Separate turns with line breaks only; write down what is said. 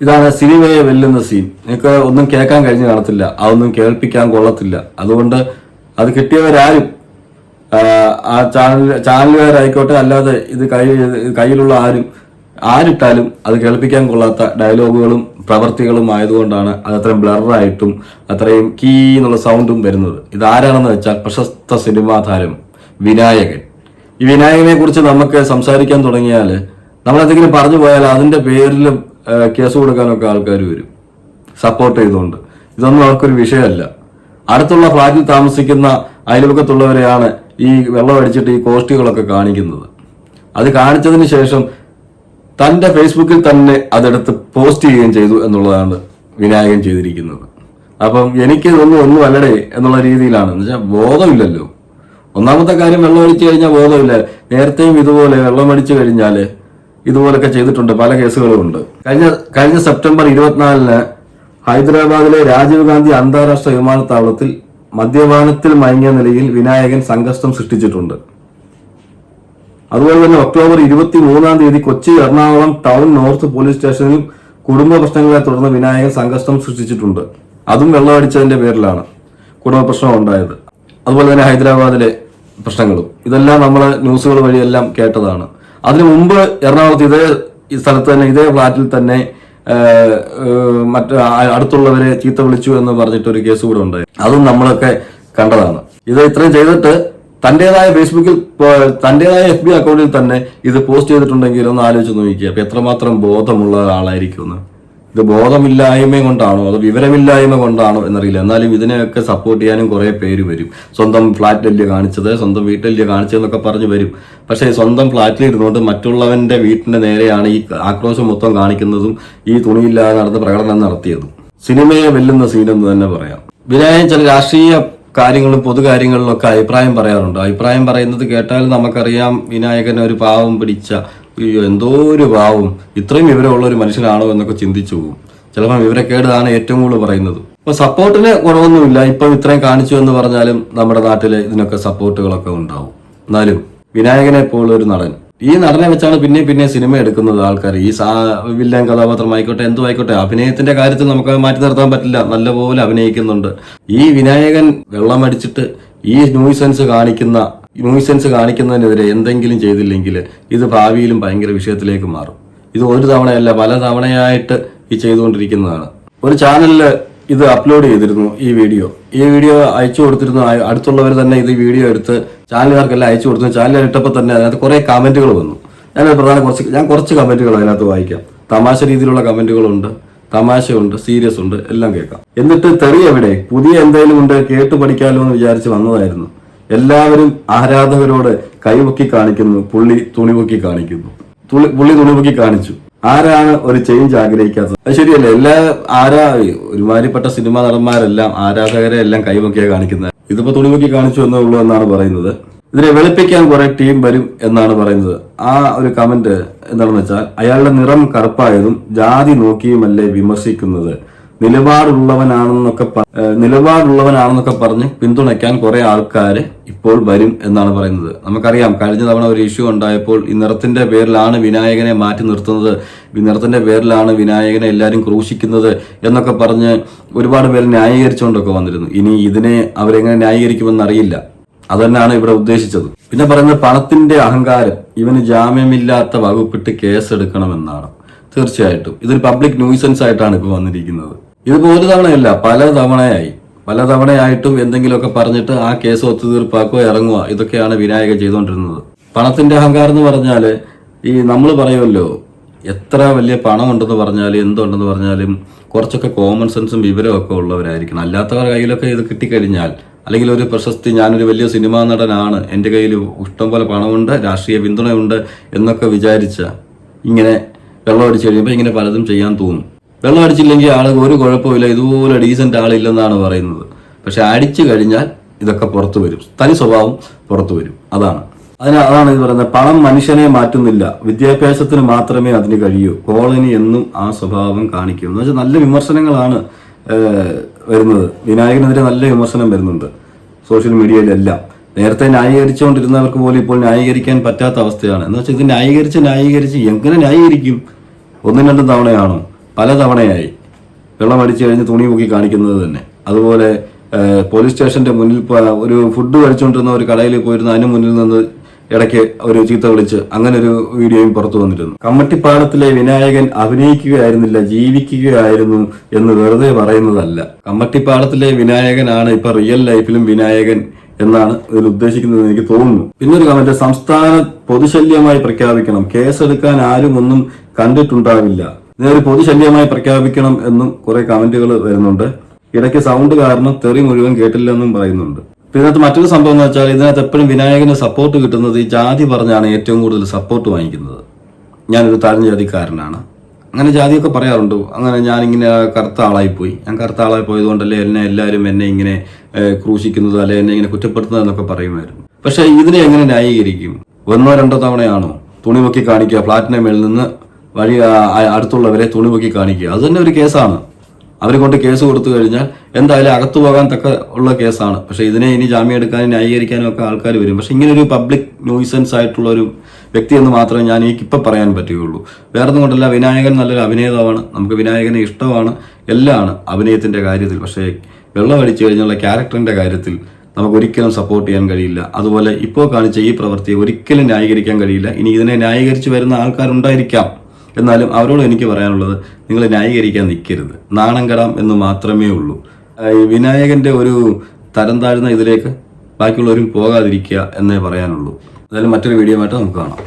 ഇതാണ് സിനിമയെ വെല്ലുന്ന സീൻ. നിങ്ങൾക്ക് ഒന്നും കേൾക്കാൻ കഴിഞ്ഞ് കാണത്തില്ല, അതൊന്നും കേൾപ്പിക്കാൻ കൊള്ളത്തില്ല. അതുകൊണ്ട് അത് കിട്ടിയവരാരും ആ ചാനലുകാരായിക്കോട്ടെ അല്ലാതെ ഇത് കയ്യിലുള്ള ആരിട്ടാലും അത് കേൾപ്പിക്കാൻ കൊള്ളാത്ത ഡയലോഗുകളും പ്രവർത്തികളും ആയതുകൊണ്ടാണ് അത് അത്രയും ബ്ലറായിട്ടും അത്രയും കീ എന്നുള്ള സൗണ്ടും വരുന്നത്. ഇതാരാണെന്ന് വെച്ചാൽ പ്രശസ്ത സിനിമാ താരം വിനായകൻ. ഈ വിനായകനെ കുറിച്ച് നമുക്ക് സംസാരിക്കാൻ തുടങ്ങിയാൽ നമ്മളെന്തെങ്കിലും പറഞ്ഞു പോയാൽ അതിന്റെ പേരിൽ കേസ് കൊടുക്കാനൊക്കെ ആൾക്കാർ വരും സപ്പോർട്ട് ചെയ്തുകൊണ്ട്. ഇതൊന്നും അവർക്കൊരു വിഷയമല്ല. അടുത്തുള്ള ഫ്ലാറ്റിൽ താമസിക്കുന്ന അയൽപക്കത്തുള്ളവരെയാണ് ഈ വെള്ളം അടിച്ചിട്ട് ഈ കോസ്റ്റുകളൊക്കെ കാണിക്കുന്നത്. അത് കാണിച്ചതിന് ശേഷം തന്റെ ഫേസ്ബുക്കിൽ തന്നെ അതെടുത്ത് പോസ്റ്റ് ചെയ്യുകയും ചെയ്തു എന്നുള്ളതാണ് വിനായകൻ ചെയ്തിരിക്കുന്നത്. അപ്പം എനിക്ക് ഒന്നും അല്ലടേ എന്നുള്ള രീതിയിലാണ്. എന്ന് വെച്ചാൽ ബോധമില്ലല്ലോ. ഒന്നാമത്തെ കാര്യം, വെള്ളം അടിച്ചു കഴിഞ്ഞാൽ ബോധമില്ല. നേരത്തെയും ഇതുപോലെ വെള്ളം അടിച്ചു കഴിഞ്ഞാൽ ഇതുപോലൊക്കെ ചെയ്തിട്ടുണ്ട്, പല കേസുകളും ഉണ്ട്. കഴിഞ്ഞ സെപ്റ്റംബർ 24 ഹൈദരാബാദിലെ രാജീവ് ഗാന്ധി അന്താരാഷ്ട്ര വിമാനത്താവളത്തിൽ മദ്യപാനത്തിൽ മയങ്ങിയ നിലയിൽ വിനായകൻ സംഘർഷം സൃഷ്ടിച്ചിട്ടുണ്ട്. അതുപോലെ തന്നെ October 23 Kochi Ernakulam town north police സ്റ്റേഷനിൽ കുടുംബ പ്രശ്നങ്ങളെ തുടർന്ന് വിനായകൻ സംഘർഷം സൃഷ്ടിച്ചിട്ടുണ്ട്. അതും വെള്ളമടിച്ചതിന്റെ പേരിലാണ് കുടുംബ പ്രശ്നം ഉണ്ടായത്. അതുപോലെ തന്നെ ഹൈദരാബാദിലെ പ്രശ്നങ്ങളും ഇതെല്ലാം നമ്മൾ ന്യൂസുകൾ വഴിയെല്ലാം കേട്ടതാണ്. അതിനു മുമ്പ് എറണാകുളത്ത് ഇതേ സ്ഥലത്ത് തന്നെ ഇതേ ഫ്ലാറ്റിൽ തന്നെ അടുത്തുള്ളവരെ ചീത്ത വിളിച്ചു എന്ന് പറഞ്ഞിട്ടൊരു കേസ് കൂടെ ഉണ്ടായി. അതും നമ്മളൊക്കെ കണ്ടതാണ്. ഇത് ഇത്രയും ചെയ്തിട്ട് തന്റേതായ FB അക്കൗണ്ടിൽ തന്നെ ഇത് പോസ്റ്റ് ചെയ്തിട്ടുണ്ടെങ്കിൽ ഒന്ന് ആലോചിച്ച് നോക്കിക്കുക. അപ്പൊ എത്രമാത്രം ബോധമുള്ള ആളായിരിക്കും. ഇത് ബോധമില്ലായ്മ കൊണ്ടാണോ അതോ വിവരമില്ലായ്മ കൊണ്ടാണോ എന്നറിയില്ല. എന്നാലും ഇതിനെയൊക്കെ സപ്പോർട്ട് ചെയ്യാനും കുറെ പേര് വരും. സ്വന്തം ഫ്ലാറ്റിലല്ലേ കാണിച്ചത്, സ്വന്തം വീട്ടിലല്ലേ കാണിച്ചതെന്നൊക്കെ പറഞ്ഞു വരും. പക്ഷേ സ്വന്തം ഫ്ലാറ്റിൽ ഇരുന്നുകൊണ്ട് മറ്റുള്ളവന്റെ വീട്ടിന്റെ നേരെയാണ് ഈ ആക്രോശം മൊത്തം കാണിക്കുന്നതും ഈ തുണിയില്ലാതെ നടന്ന് പ്രകടനം നടത്തിയതും. സിനിമയെ വെല്ലുന്ന സീനെന്ന് തന്നെ പറയാം. വിനായകൻ ചില രാഷ്ട്രീയ കാര്യങ്ങളും പൊതുകാര്യങ്ങളിലൊക്കെ അഭിപ്രായം പറയാറുണ്ട്. അഭിപ്രായം പറയുന്നത് കേട്ടാൽ നമുക്കറിയാം വിനായകൻ ഒരു പാവം പിടിച്ച എന്തോ ഒരു പാവം, ഇത്രയും വിവരമുള്ള ഒരു മനുഷ്യനാണോ എന്നൊക്കെ ചിന്തിച്ചു പോകും. ചിലപ്പോൾ വിവരക്കേടാണ് ഏറ്റവും കൂടുതൽ പറയുന്നത്. അപ്പൊ സപ്പോർട്ടിന് കുറവൊന്നുമില്ല. ഇപ്പം ഇത്രയും കാണിച്ചു എന്ന് പറഞ്ഞാലും നമ്മുടെ നാട്ടില് ഇതിനൊക്കെ സപ്പോർട്ടുകളൊക്കെ ഉണ്ടാവും. എന്നാലും വിനായകനെ പോലുള്ള ഒരു നടൻ, ഈ നടനെ വെച്ചാണ് പിന്നെ സിനിമ എടുക്കുന്നത് ആൾക്കാർ. ഈ വില്ലൻ കഥാപാത്രമായിക്കോട്ടെ എന്തോ ആയിക്കോട്ടെ, അഭിനയത്തിന്റെ കാര്യത്തിൽ നമുക്ക് മാറ്റി നിർത്താൻ പറ്റില്ല. നല്ലപോലെ അഭിനയിക്കുന്നുണ്ട്. ഈ വിനായകൻ വെള്ളം അടിച്ചിട്ട് ഈ ന്യൂസൻസ് കാണിക്കുന്നതിനെതിരെ എന്തെങ്കിലും ചെയ്തില്ലെങ്കിൽ ഇത് ഭാവിയിലും ഭയങ്കര വിഷയത്തിലേക്ക് മാറും. ഇത് ഒരു തവണയല്ല, പല തവണയായിട്ട് ഈ ചെയ്തുകൊണ്ടിരിക്കുന്നതാണ്. ഒരു ചാനലില് ഇത് അപ്ലോഡ് ചെയ്തിരുന്നു. ഈ വീഡിയോ അയച്ചു കൊടുത്തിരുന്നു. അടുത്തുള്ളവർ തന്നെ ഇത് വീഡിയോ എടുത്ത് ചാനലുകാർക്കെല്ലാം അയച്ചു കൊടുത്തു. ചാനൽ ഇട്ടപ്പോൾ തന്നെ അതിനകത്ത് കുറെ കമന്റുകൾ വന്നു. ഞാൻ കുറച്ച് കമന്റുകൾ അതിനകത്ത് വായിക്കാം. തമാശ രീതിയിലുള്ള കമന്റുകളുണ്ട്, തമാശയുണ്ട്, സീരിയസ് ഉണ്ട്, എല്ലാം കേൾക്കാം. എന്നിട്ട് തെറി എവിടെ, പുതിയ എന്തെങ്കിലും ഉണ്ട് കേട്ടു പഠിക്കാമല്ലോ എന്ന് വിചാരിച്ച് വന്നതായിരുന്നു. എല്ലാവരും ആരാധകരോട് കൈപൊക്കി കാണിക്കുന്നു, പുള്ളി തുണിപൊക്കി കാണിച്ചു. ആരാണ് ഒരു ചേഞ്ച് ആഗ്രഹിക്കാത്തത്? അത് ശരിയല്ലേ? ഒരുമാതിരിപ്പെട്ട സിനിമാ നടന്മാരെല്ലാം ആരാധകരെ എല്ലാം കൈപൊക്കിയാ കാണിക്കുന്നത്. ഇതിപ്പോ തുണിപൊക്കി കാണിച്ചു എന്നേ ഉള്ളൂ എന്നാണ് പറയുന്നത്. ഇതിനെ വെളുപ്പിക്കാൻ കുറെ ടീം വരും എന്നാണ് പറയുന്നത്. ആ ഒരു കമന്റ് എന്താണെന്ന് വെച്ചാൽ, അയാളുടെ നിറം കറുപ്പായതും ജാതി നോക്കിയുമല്ലേ വിമർശിക്കുന്നത്, നിലപാടുള്ളവനാണെന്നൊക്കെ പറഞ്ഞ് പിന്തുണയ്ക്കാൻ കുറെ ആൾക്കാർ ഇപ്പോൾ വരും എന്നാണ് പറയുന്നത്. നമുക്കറിയാം, കഴിഞ്ഞ തവണ ഒരു ഇഷ്യൂ ഉണ്ടായപ്പോൾ ഈ നിറത്തിന്റെ പേരിലാണ് വിനായകനെ മാറ്റി നിർത്തുന്നത്, നിറത്തിന്റെ പേരിലാണ് വിനായകനെ എല്ലാവരും ക്രൂശിക്കുന്നത് എന്നൊക്കെ പറഞ്ഞ് ഒരുപാട് പേര് ന്യായീകരിച്ചുകൊണ്ടൊക്കെ വന്നിരുന്നു. ഇനി ഇതിനെ അവരെങ്ങനെ ന്യായീകരിക്കുമെന്ന് അറിയില്ല. അതന്നെയാണ് ഇവിടെ ഉദ്ദേശിച്ചത്. പിന്നെ പറയുന്നത് പണത്തിന്റെ അഹങ്കാരം, ഇവന് ജാമ്യമില്ലാത്ത വകുപ്പിട്ട് കേസെടുക്കണമെന്നാണ്. തീർച്ചയായിട്ടും ഇതൊരു പബ്ലിക് ന്യൂസൻസ് ആയിട്ടാണ് ഇപ്പോൾ വന്നിരിക്കുന്നത്. ഇതിപ്പോ ഒരു തവണയല്ല, പല തവണയായിട്ടും എന്തെങ്കിലുമൊക്കെ പറഞ്ഞിട്ട് ആ കേസ് ഒത്തുതീർപ്പാക്കുക, ഇറങ്ങുക, ഇതൊക്കെയാണ് വിനായകൻ ചെയ്തുകൊണ്ടിരുന്നത്. പണത്തിന്റെ അഹങ്കാരം എന്ന് പറഞ്ഞാല് ഈ നമ്മൾ പറയുമല്ലോ, എത്ര വലിയ പണം ഉണ്ടെന്ന് പറഞ്ഞാലും എന്തുണ്ടെന്ന് പറഞ്ഞാലും കുറച്ചൊക്കെ കോമൺ സെൻസും വിവരമൊക്കെ ഉള്ളവരായിരിക്കണം. അല്ലാത്തവരുടെ കയ്യിലൊക്കെ ഇത് കിട്ടിക്കഴിഞ്ഞാൽ, അല്ലെങ്കിൽ ഒരു പ്രശസ്തി, ഞാനൊരു വലിയ സിനിമാ നടനാണ്, എൻ്റെ കയ്യിൽ ഇഷ്ടം പോലെ പണമുണ്ട്, രാഷ്ട്രീയ പിന്തുണയുണ്ട് എന്നൊക്കെ വിചാരിച്ച ഇങ്ങനെ വെള്ളം അടിച്ചു കഴിയുമ്പോൾ ഇങ്ങനെ പലതും ചെയ്യാൻ തോന്നും. വെള്ളം അടിച്ചില്ലെങ്കിൽ ആൾക്ക് ഒരു കുഴപ്പമില്ല, ഇതുപോലെ ഡീസന്റ് ആളില്ലെന്നാണ് പറയുന്നത്. പക്ഷെ അടിച്ചു കഴിഞ്ഞാൽ ഇതൊക്കെ പുറത്തു വരും, തനി സ്വഭാവം പുറത്തു വരും. അതാണ് ഇത് പറയുന്നത്. പണം മനുഷ്യനെ മാറ്റുന്നില്ല, വിദ്യാഭ്യാസത്തിന് മാത്രമേ അതിന് കഴിയൂ, കോളനി എന്നും ആ സ്വഭാവം കാണിക്കും എന്ന് വെച്ചാൽ നല്ല വിമർശനങ്ങളാണ് വരുന്നത്. വിനായകനെതിരെ നല്ല വിമർശനം വരുന്നുണ്ട് സോഷ്യൽ മീഡിയയിലെല്ലാം. നേരത്തെ ന്യായീകരിച്ചുകൊണ്ടിരുന്നവർക്ക് പോലും ഇപ്പോൾ ന്യായീകരിക്കാൻ പറ്റാത്ത അവസ്ഥയാണ്. എന്ന് വെച്ചാൽ ഇത് ന്യായീകരിച്ച് എങ്ങനെ ന്യായീകരിക്കും? ഒന്നും രണ്ടും തവണയാണോ? പലതവണയായി വെള്ളം അടിച്ചു കഴിഞ്ഞ് തുണി പൊക്കി കാണിക്കുന്നത് തന്നെ. അതുപോലെ പോലീസ് സ്റ്റേഷന്റെ മുന്നിൽ ഒരു ഫുഡ് കഴിച്ചുകൊണ്ടിരുന്ന ഒരു കടയിൽ പോയിരുന്ന അതിന് മുന്നിൽ നിന്ന് ഇടയ്ക്ക് ഒരു ചീത്ത വിളിച്ച് അങ്ങനെ ഒരു വീഡിയോയും പുറത്തു വന്നിരുന്നു. കമ്മട്ടിപ്പാടത്തിലെ വിനായകൻ അഭിനയിക്കുകയായിരുന്നില്ല, ജീവിക്കുകയായിരുന്നു എന്ന് വെറുതെ പറയുന്നതല്ല. കമ്മട്ടിപ്പാടത്തിലെ വിനായകനാണ് ഇപ്പൊ റിയൽ ലൈഫിലും വിനായകൻ എന്നാണ് ഇതിൽ ഉദ്ദേശിക്കുന്നത് എനിക്ക് തോന്നുന്നു. പിന്നൊരു കമന്റ്, സംസ്ഥാന പൊതുശല്യമായി പ്രഖ്യാപിക്കണം, കേസെടുക്കാൻ ആരും ഒന്നും കണ്ടിട്ടുണ്ടാവില്ല. ഇതിനൊരു പൊതുശല്യമായി പ്രഖ്യാപിക്കണം എന്നും കുറെ കമന്റുകൾ വരുന്നുണ്ട്. ഇടയ്ക്ക് സൗണ്ട് കാരണം തെറി മുഴുവൻ കേട്ടില്ലെന്നും പറയുന്നുണ്ട്. ഇതിനകത്ത് മറ്റൊരു സംഭവം എന്ന് വെച്ചാൽ ഇതിനകത്ത് എപ്പോഴും വിനായകന് സപ്പോർട്ട് കിട്ടുന്നത് ഈ ജാതി പറഞ്ഞാണ് ഏറ്റവും കൂടുതൽ സപ്പോർട്ട് വാങ്ങിക്കുന്നത്. ഞാനൊരു താഴ്ന്ന ജാതിക്കാരനാണ്, അങ്ങനെ ജാതിയൊക്കെ പറയാറുണ്ട്. അങ്ങനെ ഞാനിങ്ങനെ കറുത്ത ആളായിപ്പോയി, ഞാൻ കറുത്ത ആളായി പോയതുകൊണ്ടല്ലേ എല്ലാവരും എന്നെ ഇങ്ങനെ ക്രൂശിക്കുന്നത്, അല്ലെ എന്നെ ഇങ്ങനെ കുറ്റപ്പെടുത്തുന്നത് എന്നൊക്കെ പറയുമായിരുന്നു. പക്ഷെ ഇതിനെ എങ്ങനെ ന്യായീകരിക്കും? 1-2 തവണയാണോ തുണി പൊക്കി കാണിക്കുക, ഫ്ലാറ്റിന്റെ മേളിൽ നിന്ന് അടുത്തുള്ളവരെ തുണി പൊക്കി കാണിക്കുക? അത് തന്നെ ഒരു കേസാണ്. അവരെ കൊണ്ട് കേസ് കൊടുത്തു കഴിഞ്ഞാൽ എന്തായാലും അകത്തു പോകാൻ തക്ക ഉള്ള കേസാണ്. പക്ഷെ ഇതിനെ ഇനി ജാമ്യം എടുക്കാനും ന്യായീകരിക്കാനും ഒക്കെ ആൾക്കാർ വരും. പക്ഷെ ഇങ്ങനെ ഒരു പബ്ലിക് ന്യൂസൻസ് ആയിട്ടുള്ള ഒരു വ്യക്തി എന്ന് മാത്രമേ ഞാൻ എനിക്കിപ്പോൾ പറയാൻ പറ്റുകയുള്ളൂ. വേറെ ഒന്നും കൊണ്ടല്ല, വിനായകൻ നല്ലൊരു അഭിനേതാവാണ്, നമുക്ക് വിനായകനെ ഇഷ്ടമാണ്, എല്ലാമാണ് അഭിനയത്തിന്റെ കാര്യത്തിൽ. പക്ഷേ വെള്ളം അടിച്ചു കഴിഞ്ഞുള്ള ക്യാരക്ടറിന്റെ കാര്യത്തിൽ നമുക്ക് ഒരിക്കലും സപ്പോർട്ട് ചെയ്യാൻ കഴിയില്ല. അതുപോലെ ഇപ്പോൾ കാണിച്ച ഈ പ്രവൃത്തിയെ ഒരിക്കലും ന്യായീകരിക്കാൻ കഴിയില്ല. ഇനി ഇതിനെ ന്യായീകരിച്ച് വരുന്ന ആൾക്കാരുണ്ടായിരിക്കാം, എന്നാലും അവരോട് എനിക്ക് പറയാനുള്ളത്, നിങ്ങൾ ന്യായീകരിക്കാൻ നിൽക്കരുത്, നാണം കെടാം എന്ന് മാത്രമേ ഉള്ളൂ. വിനായകന്റെ ഒരു തരം താഴ്ന്ന ഇതിലേക്ക് ബാക്കിയുള്ളവരും പോകാതിരിക്കുക എന്നേ പറയാനുള്ളൂ. എന്തായാലും മറ്റൊരു വീഡിയോ ആയിട്ട് നമുക്ക് കാണാം.